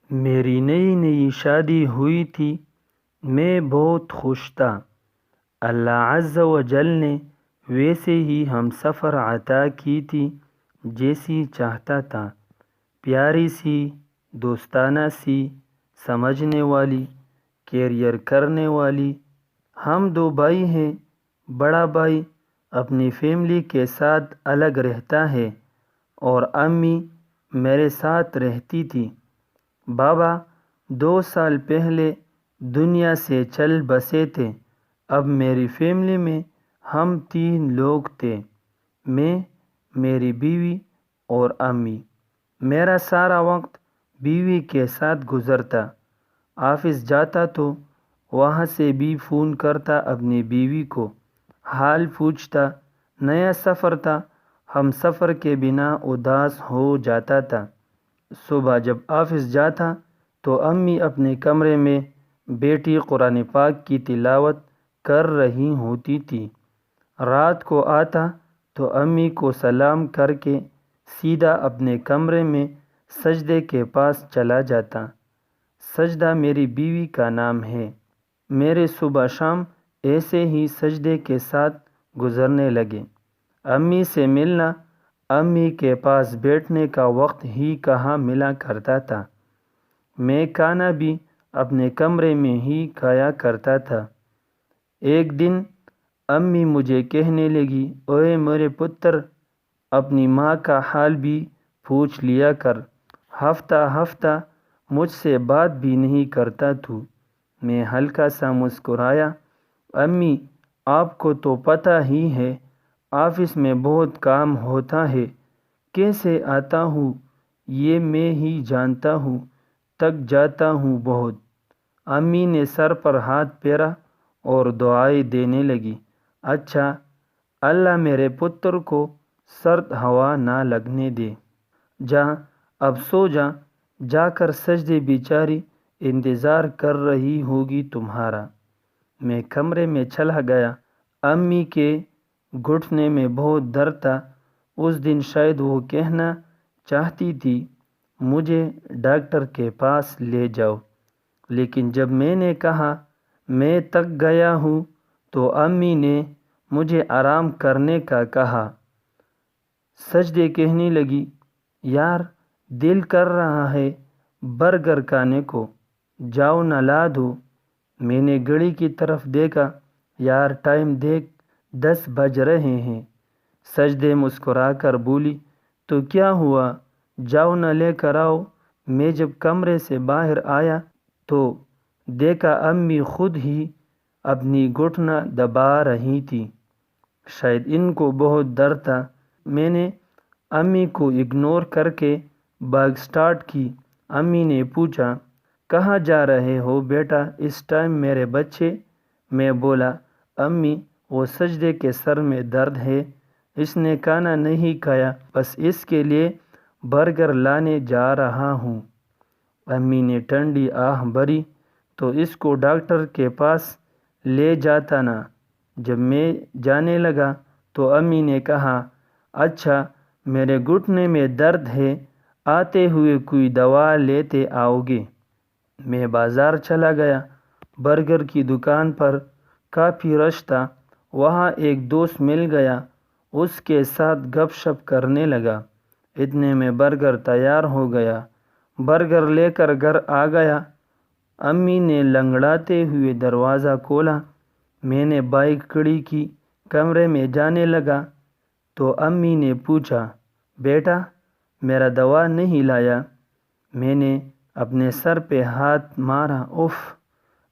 میری نئی نئی شادی ہوئی تھی، میں بہت خوش تھا۔ اللہ عز و جل نے ویسے ہی ہم سفر عطا کی تھی جیسی چاہتا تھا، پیاری سی، دوستانہ سی، سمجھنے والی، کیئر کرنے والی۔ ہم دو بھائی ہیں، بڑا بھائی اپنی فیملی کے ساتھ الگ رہتا ہے اور امی میرے ساتھ رہتی تھی۔ بابا 2 سال پہلے دنیا سے چل بسے تھے۔ اب میری فیملی میں ہم 3 لوگ تھے، میں، میری بیوی اور امی۔ میرا سارا وقت بیوی کے ساتھ گزرتا۔ آفس جاتا تو وہاں سے بھی فون کرتا اپنی بیوی کو، حال پوچھتا۔ نیا سفر تھا، ہم سفر کے بنا اداس ہو جاتا تھا۔ صبح جب آفس جاتا تو امی اپنے کمرے میں بیٹی قرآن پاک کی تلاوت کر رہی ہوتی تھی۔ رات کو آتا تو امی کو سلام کر کے سیدھا اپنے کمرے میں سجدے کے پاس چلا جاتا۔ سجدہ میری بیوی کا نام ہے۔ میرے صبح شام ایسے ہی سجدے کے ساتھ گزرنے لگے۔ امی سے ملنا، امی کے پاس بیٹھنے کا وقت ہی کہاں ملا کرتا تھا۔ میں کھانا بھی اپنے کمرے میں ہی کھایا کرتا تھا۔ ایک دن امی مجھے کہنے لگی، اوئے میرے پتر، اپنی ماں کا حال بھی پوچھ لیا کر، ہفتہ ہفتہ مجھ سے بات بھی نہیں کرتا تو۔ میں ہلکا سا مسکرایا، امی آپ کو تو پتہ ہی ہے آفس میں بہت کام ہوتا ہے، کیسے آتا ہوں یہ میں ہی جانتا ہوں، تک جاتا ہوں بہت۔ امی نے سر پر ہاتھ پھیرا اور دعائیں دینے لگی، اچھا اللہ میرے پتر کو سرد ہوا نہ لگنے دے، جا اب سو جا، جا کر سجدے، بیچاری انتظار کر رہی ہوگی تمہارا۔ میں کمرے میں چلا گیا۔ امی کے گھٹنے میں بہت درد تھا۔ اس دن شاید وہ کہنا چاہتی تھی مجھے ڈاکٹر کے پاس لے جاؤ، لیکن جب میں نے کہا میں تک گیا ہوں تو امی نے مجھے آرام کرنے کا کہا۔ سجدے کہنے لگی، یار دل کر رہا ہے برگر کھانے کو، جاؤ نہ لا دو۔ میں نے گھڑی کی طرف دیکھا، یار ٹائم دیکھ، 10 بج رہے ہیں۔ سجدے مسکرا کر بولی، تو کیا ہوا، جاؤ نہ لے کر آؤ۔ میں جب کمرے سے باہر آیا تو دیکھا امی خود ہی اپنی گھٹنا دبا رہی تھی، شاید ان کو بہت درد تھا۔ میں نے امی کو اگنور کر کے بائک سٹارٹ کی۔ امی نے پوچھا، کہاں جا رہے ہو بیٹا اس ٹائم میرے بچے؟ میں بولا، امی وہ سجدے کے سر میں درد ہے، اس نے کھانا نہیں کھایا، بس اس کے لیے برگر لانے جا رہا ہوں۔ امی نے ٹھنڈی آہ بھری، تو اس کو ڈاکٹر کے پاس لے جاتا نا۔ جب میں جانے لگا تو امی نے کہا، اچھا میرے گھٹنے میں درد ہے، آتے ہوئے کوئی دوا لیتے آؤ گے؟ میں بازار چلا گیا۔ برگر کی دکان پر کافی رش تھا۔ وہاں ایک دوست مل گیا، اس کے ساتھ گپ شپ کرنے لگا۔ اتنے میں برگر تیار ہو گیا۔ برگر لے کر گھر آ گیا۔ امی نے لنگڑاتے ہوئے دروازہ کھولا۔ میں نے بائک کھڑی کی، کمرے میں جانے لگا تو امی نے پوچھا، بیٹا میرا دوا نہیں لایا؟ میں نے اپنے سر پہ ہاتھ مارا، اف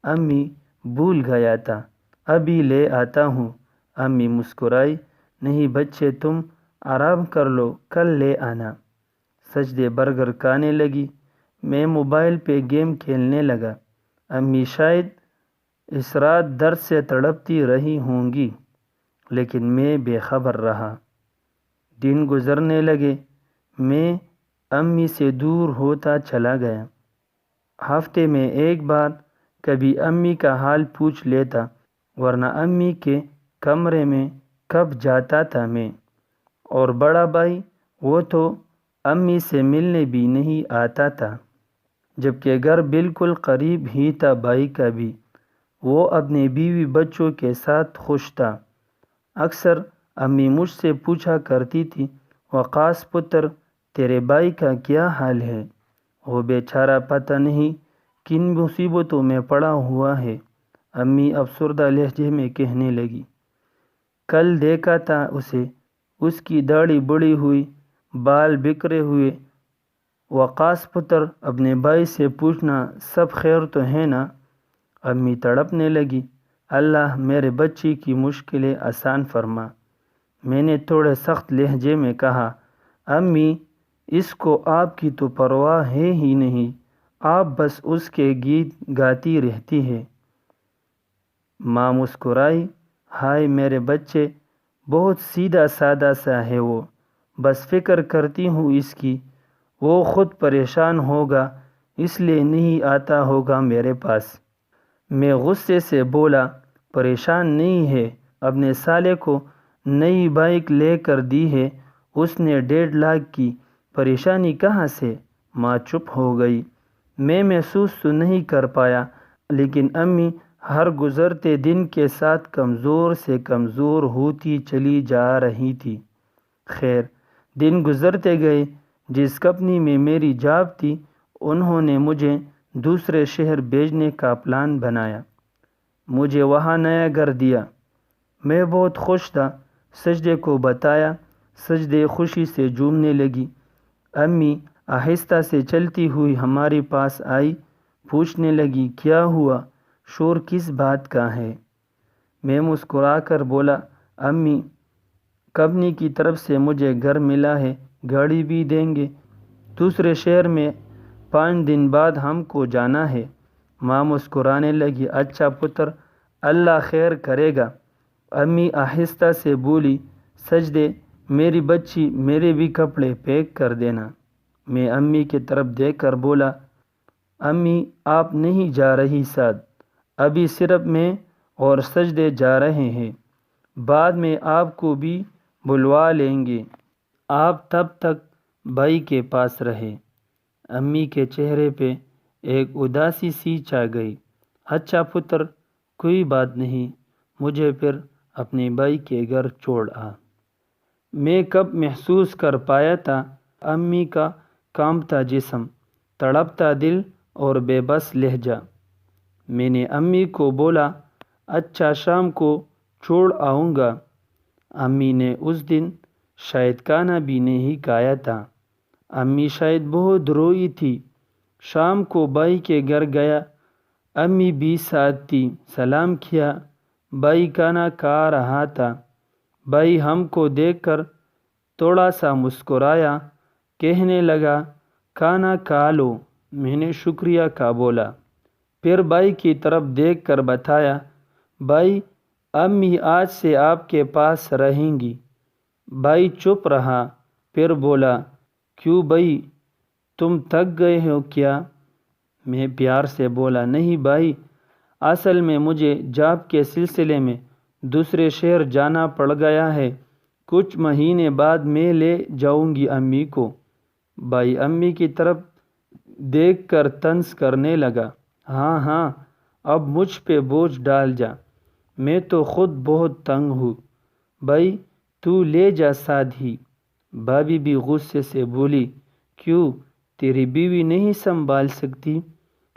امی بھول گیا تھا، ابھی لے آتا ہوں۔ امی مسکرائی، نہیں بچے تم آرام کر لو، کل لے آنا۔ سجدے برگر کھانے لگی، میں موبائل پہ گیم کھیلنے لگا۔ امی شاید اس رات درد سے تڑپتی رہی ہوں گی، لیکن میں بے خبر رہا۔ دن گزرنے لگے، میں امی سے دور ہوتا چلا گیا۔ ہفتے میں ایک بار کبھی امی کا حال پوچھ لیتا، ورنہ امی کے کمرے میں کب جاتا تھا میں۔ اور بڑا بھائی، وہ تو امی سے ملنے بھی نہیں آتا تھا۔ جبکہ گھر بالکل قریب ہی تھا بھائی کا بھی۔ وہ اپنے بیوی بچوں کے ساتھ خوش تھا۔ اکثر امی مجھ سے پوچھا کرتی تھی، وقاص پتر تیرے بھائی کا کیا حال ہے؟ وہ بیچارہ پتہ نہیں کن مصیبتوں میں پڑا ہوا ہے۔ امی افسردہ لہجے میں کہنے لگی، کل دیکھا تھا اسے، اس کی داڑھی بڑھی ہوئی، بال بکھرے ہوئے۔ وقاص پتر اپنے بھائی سے پوچھنا سب خیر تو ہے نا؟ امی تڑپنے لگی، اللہ میرے بچی کی مشکلیں آسان فرما۔ میں نے تھوڑے سخت لہجے میں کہا، امی اس کو آپ کی تو پرواہ ہے ہی نہیں، آپ بس اس کے گیت گاتی رہتی ہے۔ ماں مسکرائی، ہائے میرے بچے، بہت سیدھا سادہ سا ہے وہ، بس فکر کرتی ہوں اس کی، وہ خود پریشان ہوگا اس لیے نہیں آتا ہوگا میرے پاس۔ میں غصے سے بولا، پریشان نہیں ہے، اپنے سالے کو نئی بائیک لے کر دی ہے، اس نے 1.5 لاکھ کی، پریشانی کہاں سے؟ ماں چپ ہو گئی۔ میں محسوس تو نہیں کر پایا، لیکن امی ہر گزرتے دن کے ساتھ کمزور سے کمزور ہوتی چلی جا رہی تھی۔ خیر دن گزرتے گئے۔ جس کمپنی میں میری جاب تھی انہوں نے مجھے دوسرے شہر بھیجنے کا پلان بنایا۔ مجھے وہاں نیا گھر دیا۔ میں بہت خوش تھا۔ سجدے کو بتایا، سجدے خوشی سے جھومنے لگی۔ امی آہستہ سے چلتی ہوئی ہمارے پاس آئی، پوچھنے لگی، کیا ہوا؟ شور کس بات کا ہے؟ میں مسکرا کر بولا، امی کمپنی کی طرف سے مجھے گھر ملا ہے، گاڑی بھی دیں گے، دوسرے شہر میں 5 دن بعد ہم کو جانا ہے۔ ماں مسکرانے لگی، اچھا پتر، اللہ خیر کرے گا۔ امی آہستہ سے بولی، سجدے میری بچی میرے بھی کپڑے پیک کر دینا۔ میں امی کی طرف دیکھ کر بولا، امی آپ نہیں جا رہی ساتھ، ابھی صرف میں اور سجدے جا رہے ہیں، بعد میں آپ کو بھی بلوا لیں گے، آپ تب تک بھائی کے پاس رہے۔ امی کے چہرے پہ ایک اداسی سی چھا گئی۔ اچھا پتر، کوئی بات نہیں، مجھے پھر اپنے بھائی کے گھر چھوڑ آ۔ میں کب محسوس کر پایا تھا امی کا کانپتا جسم، تڑپتا دل اور بے بس لہجہ۔ میں نے امی کو بولا، اچھا شام کو چھوڑ آؤں گا۔ امی نے اس دن شاید کھانا بھی نہیں کھایا تھا۔ امی شاید بہت روئی تھی۔ شام کو بھائی کے گھر گیا، امی بھی ساتھ تھی، سلام کیا۔ بھائی کھانا کھا رہا تھا۔ بھائی ہم کو دیکھ کر تھوڑا سا مسکرایا، کہنے لگا، کھانا کھا لو۔ میں نے شکریہ کا بولا، پھر بھائی کی طرف دیکھ کر بتایا، بھائی امی آج سے آپ کے پاس رہیں گی۔ بھائی چپ رہا، پھر بولا، کیوں بھائی تم تھک گئے ہو کیا؟ میں پیار سے بولا، نہیں بھائی، اصل میں مجھے جاب کے سلسلے میں دوسرے شہر جانا پڑ گیا ہے، کچھ مہینے بعد میں لے جاؤں گی امی کو۔ بھائی امی کی طرف دیکھ کر طنز کرنے لگا، ہاں ہاں اب مجھ پہ بوجھ ڈال جا، میں تو خود بہت تنگ ہوں، بھائی تو لے جا ساتھ ہی۔ بھابھی بھی غصے سے بولی، کیوں تیری بیوی نہیں سنبھال سکتی؟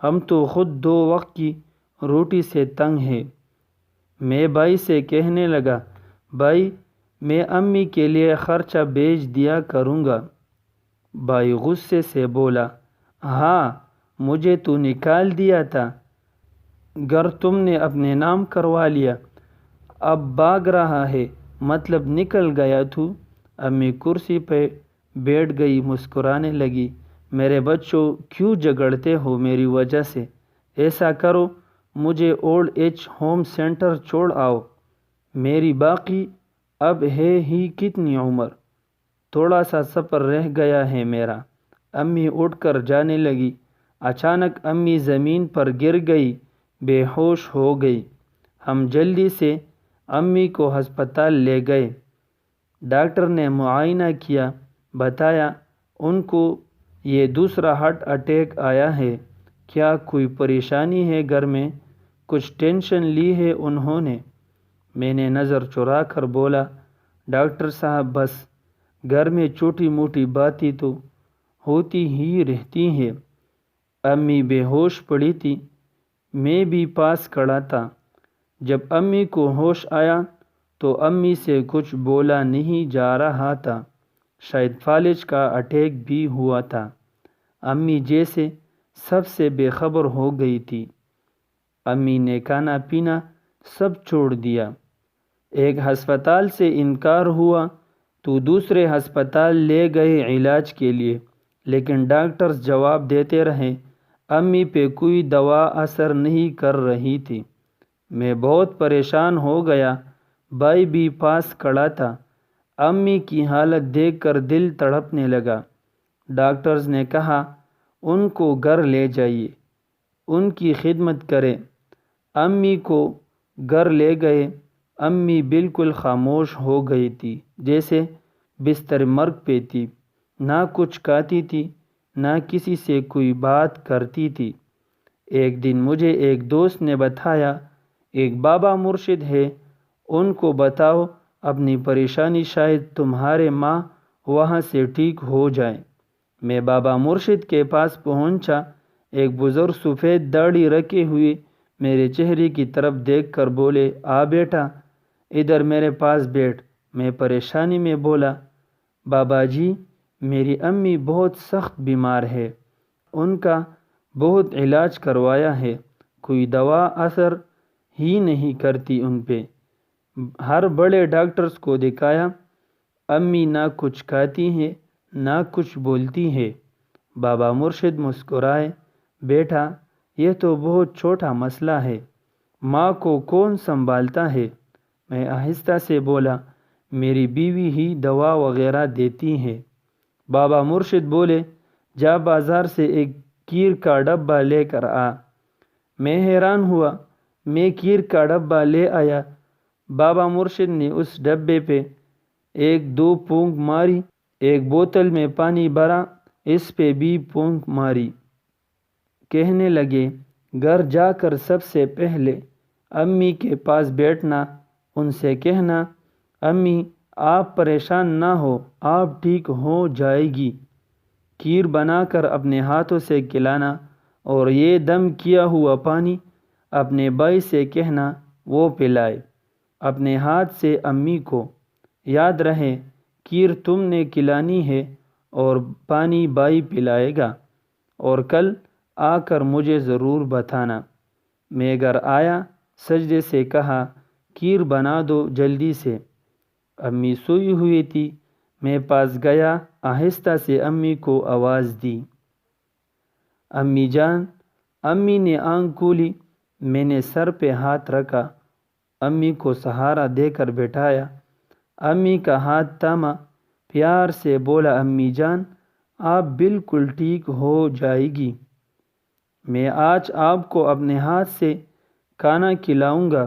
ہم تو خود 2 وقت کی روٹی سے تنگ ہیں۔ میں بھائی سے کہنے لگا، بھائی میں امی کے لیے خرچہ بھیج دیا کروں گا۔ بھائی غصے سے بولا، ہاں مجھے تو نکال دیا تھا، گھر تم نے اپنے نام کروا لیا، اب بھاگ رہا ہے، مطلب نکل گیا تو؟ امی کرسی پہ بیٹھ گئی، مسکرانے لگی، میرے بچوں کیوں جھگڑتے ہو میری وجہ سے؟ ایسا کرو مجھے اولڈ ایج ہوم سینٹر چھوڑ آؤ، میری باقی اب ہے ہی کتنی عمر، تھوڑا سا سفر رہ گیا ہے میرا۔ امی اٹھ کر جانے لگی۔ اچانک امی زمین پر گر گئی، بے ہوش ہو گئی۔ ہم جلدی سے امی کو ہسپتال لے گئے۔ ڈاکٹر نے معائنہ کیا، بتایا ان کو یہ دوسرا ہارٹ اٹیک آیا ہے۔ کیا کوئی پریشانی ہے گھر میں؟ کچھ ٹینشن لی ہے انہوں نے؟ میں نے نظر چرا کر بولا، ڈاکٹر صاحب بس گھر میں چھوٹی موٹی باتیں تو ہوتی ہی رہتی ہیں۔ امی بے ہوش پڑی تھی، میں بھی پاس کھڑا تھا۔ جب امی کو ہوش آیا تو امی سے کچھ بولا نہیں جا رہا تھا، شاید فالج کا اٹیک بھی ہوا تھا۔ امی جیسے سب سے بے خبر ہو گئی تھی۔ امی نے کھانا پینا سب چھوڑ دیا۔ ایک ہسپتال سے انکار ہوا تو دوسرے ہسپتال لے گئے علاج کے لیے، لیکن ڈاکٹرز جواب دیتے رہے۔ امی پہ کوئی دوا اثر نہیں کر رہی تھی۔ میں بہت پریشان ہو گیا۔ بھائی بھی پاس کھڑا تھا۔ امی کی حالت دیکھ کر دل تڑپنے لگا۔ ڈاکٹرز نے کہا ان کو گھر لے جائیے، ان کی خدمت کریں۔ امی کو گھر لے گئے۔ امی بالکل خاموش ہو گئی تھی، جیسے بستر مرگ پہ تھی۔ نہ کچھ کھاتی تھی، نہ کسی سے کوئی بات کرتی تھی۔ ایک دن مجھے ایک دوست نے بتایا، ایک بابا مرشد ہے، ان کو بتاؤ اپنی پریشانی، شاید تمہارے ماں وہاں سے ٹھیک ہو جائیں۔ میں بابا مرشد کے پاس پہنچا۔ ایک بزرگ سفید داڑھی رکھے ہوئے میرے چہرے کی طرف دیکھ کر بولے، آ بیٹا، ادھر میرے پاس بیٹھ۔ میں پریشانی میں بولا، بابا جی، میری امی بہت سخت بیمار ہے، ان کا بہت علاج کروایا ہے، کوئی دوا اثر ہی نہیں کرتی ان پہ، ہر بڑے ڈاکٹرز کو دکھایا، امی نہ کچھ کھاتی ہیں نہ کچھ بولتی ہے۔ بابا مرشد مسکرائے، بیٹا یہ تو بہت چھوٹا مسئلہ ہے، ماں کو کون سنبھالتا ہے؟ میں آہستہ سے بولا، میری بیوی ہی دوا وغیرہ دیتی ہے۔ بابا مرشد بولے، جا بازار سے ایک کھیر کا ڈبہ لے کر آ۔ میں حیران ہوا۔ میں کھیر کا ڈبہ لے آیا۔ بابا مرشد نے اس ڈبے پہ ایک دو پھونک ماری، ایک بوتل میں پانی بھرا، اس پہ بھی پھونک ماری۔ کہنے لگے، گھر جا کر سب سے پہلے امی کے پاس بیٹھنا، ان سے کہنا، امی آپ پریشان نہ ہو، آپ ٹھیک ہو جائے گی۔ کھیر بنا کر اپنے ہاتھوں سے کھلانا، اور یہ دم کیا ہوا پانی اپنے بھائی سے کہنا وہ پلائے اپنے ہاتھ سے امی کو۔ یاد رہے، کھیر تم نے کھلانی ہے اور پانی بھائی پلائے گا، اور کل آ کر مجھے ضرور بتانا۔ میں گھر آیا، سجدے سے کہا، کھیر بنا دو جلدی سے۔ امی سوئی ہوئی تھی۔ میں پاس گیا، آہستہ سے امی کو آواز دی، امی جان۔ امی نے آنکھ کھولی۔ میں نے سر پہ ہاتھ رکھا، امی کو سہارا دے کر بٹھایا۔ امی کا ہاتھ تھاما، پیار سے بولا، امی جان آپ بالکل ٹھیک ہو جائے گی۔ میں آج آپ کو اپنے ہاتھ سے کھانا کھلاؤں گا۔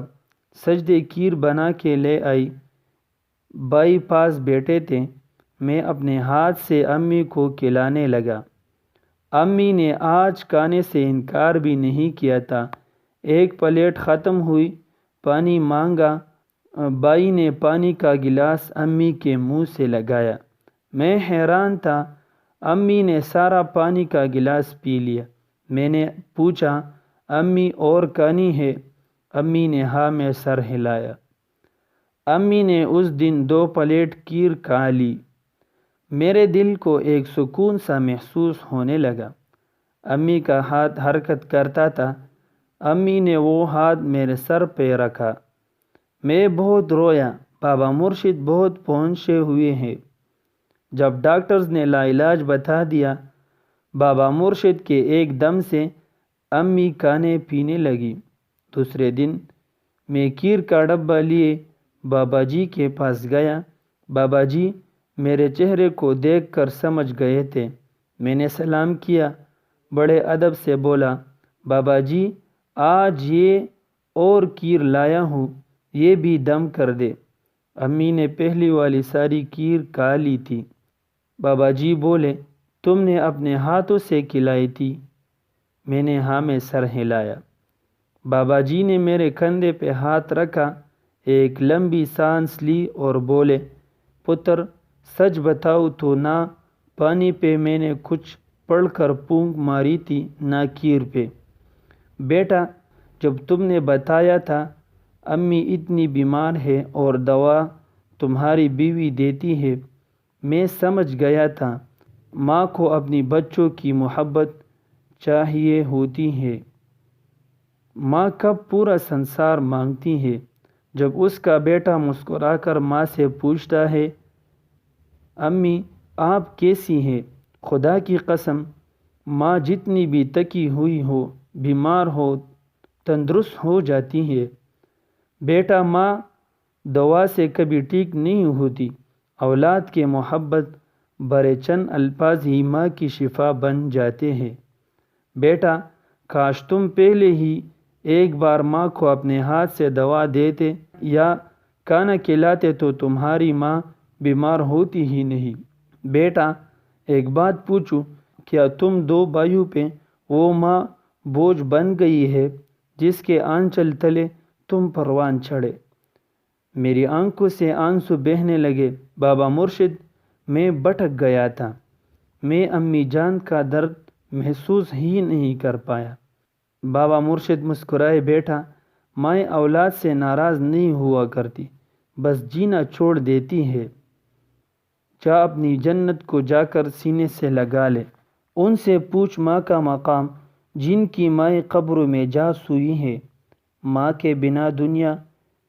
سجدے کھیر بنا کے لے آئی۔ بھائی پاس بیٹھے تھے۔ میں اپنے ہاتھ سے امی کو کھلانے لگا۔ امی نے آج کھانے سے انکار بھی نہیں کیا تھا۔ ایک پلیٹ ختم ہوئی، پانی مانگا۔ بھائی نے پانی کا گلاس امی کے منہ سے لگایا۔ میں حیران تھا، امی نے سارا پانی کا گلاس پی لیا۔ میں نے پوچھا، امی اور کھانی ہے؟ امی نے ہاں میں سر ہلایا۔ امی نے اس دن 2 پلیٹ کھیر کھا لی۔ میرے دل کو ایک سکون سا محسوس ہونے لگا۔ امی کا ہاتھ حرکت کرتا تھا۔ امی نے وہ ہاتھ میرے سر پہ رکھا۔ میں بہت رویا۔ بابا مرشد بہت پہنچے ہوئے ہیں۔ جب ڈاکٹرز نے لا علاج بتا دیا، بابا مرشد کے ایک دم سے امی کھانے پینے لگی۔ دوسرے دن میں کھیر کا ڈبہ لیے بابا جی کے پاس گیا۔ بابا جی میرے چہرے کو دیکھ کر سمجھ گئے تھے۔ میں نے سلام کیا، بڑے ادب سے بولا، بابا جی آج یہ اور کھیر لایا ہوں، یہ بھی دم کر دے۔ امی نے پہلی والی ساری کھیر کھا لی تھی۔ بابا جی بولے، تم نے اپنے ہاتھوں سے کھلائی تھی، میں نے ہاں میں سر ہلایا۔ بابا جی نے میرے کندھے پہ ہاتھ رکھا، ایک لمبی سانس لی اور بولے، پتر سچ بتاؤ تو نہ پانی پہ میں نے کچھ پڑھ کر پونک ماری تھی نہ کھیر پہ۔ بیٹا جب تم نے بتایا تھا امی اتنی بیمار ہے اور دوا تمہاری بیوی دیتی ہے، میں سمجھ گیا تھا ماں کو اپنی بچوں کی محبت چاہیے ہوتی ہے۔ ماں کا پورا سنسار مانگتی ہے۔ جب اس کا بیٹا مسکرا کر ماں سے پوچھتا ہے، امی آپ کیسی ہیں؟ خدا کی قسم ماں جتنی بھی تکی ہوئی ہو، بیمار ہو، تندرست ہو جاتی ہے۔ بیٹا ماں دوا سے کبھی ٹھیک نہیں ہوتی۔ اولاد کے محبت برے چند الفاظ ہی ماں کی شفا بن جاتے ہیں۔ بیٹا کاش تم پہلے ہی ایک بار ماں کو اپنے ہاتھ سے دوا دیتے یا کھانا کھلاتے تو تمہاری ماں بیمار ہوتی ہی نہیں۔ بیٹا ایک بات پوچھوں، کیا تم دو بھائیوں پہ وہ ماں بوجھ بن گئی ہے جس کے آنچل تلے تم پروان چڑھے؟ میری آنکھوں سے آنسو بہنے لگے۔ بابا مرشد میں بھٹک گیا تھا۔ میں امی جان کا درد محسوس ہی نہیں کر پایا۔ بابا مرشد مسکرائے، بیٹا مائیں اولاد سے ناراض نہیں ہوا کرتی، بس جینا چھوڑ دیتی ہے۔ جا اپنی جنت کو جا کر سینے سے لگا لے۔ ان سے پوچھ ماں کا مقام، جن کی مائیں قبروں میں جا سوئی ہیں۔ ماں کے بنا دنیا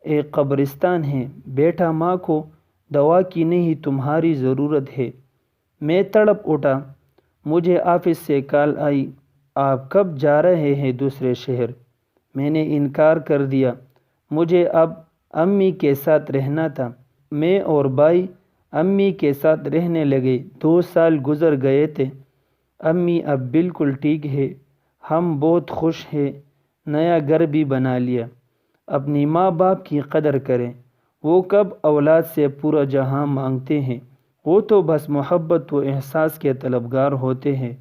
ایک قبرستان ہے۔ بیٹا ماں کو دوا کی نہیں تمہاری ضرورت ہے۔ میں تڑپ اٹھا۔ مجھے آفس سے کال آئی، آپ کب جا رہے ہیں دوسرے شہر؟ میں نے انکار کر دیا۔ مجھے اب امی کے ساتھ رہنا تھا۔ میں اور بھائی امی کے ساتھ رہنے لگے۔ 2 سال گزر گئے تھے۔ امی اب بالکل ٹھیک ہے۔ ہم بہت خوش ہیں۔ نیا گھر بھی بنا لیا۔ اپنی ماں باپ کی قدر کریں۔ وہ کب اولاد سے پورا جہاں مانگتے ہیں، وہ تو بس محبت و احساس کے طلبگار ہوتے ہیں۔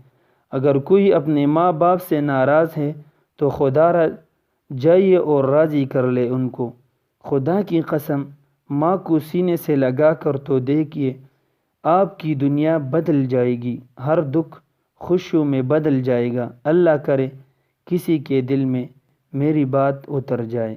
اگر کوئی اپنے ماں باپ سے ناراض ہے تو خدا را جائیے اور راضی کر لے ان کو۔ خدا کی قسم ماں کو سینے سے لگا کر تو دیکھیے، آپ کی دنیا بدل جائے گی۔ ہر دکھ خوشیوں میں بدل جائے گا۔ اللہ کرے کسی کے دل میں میری بات اتر جائے۔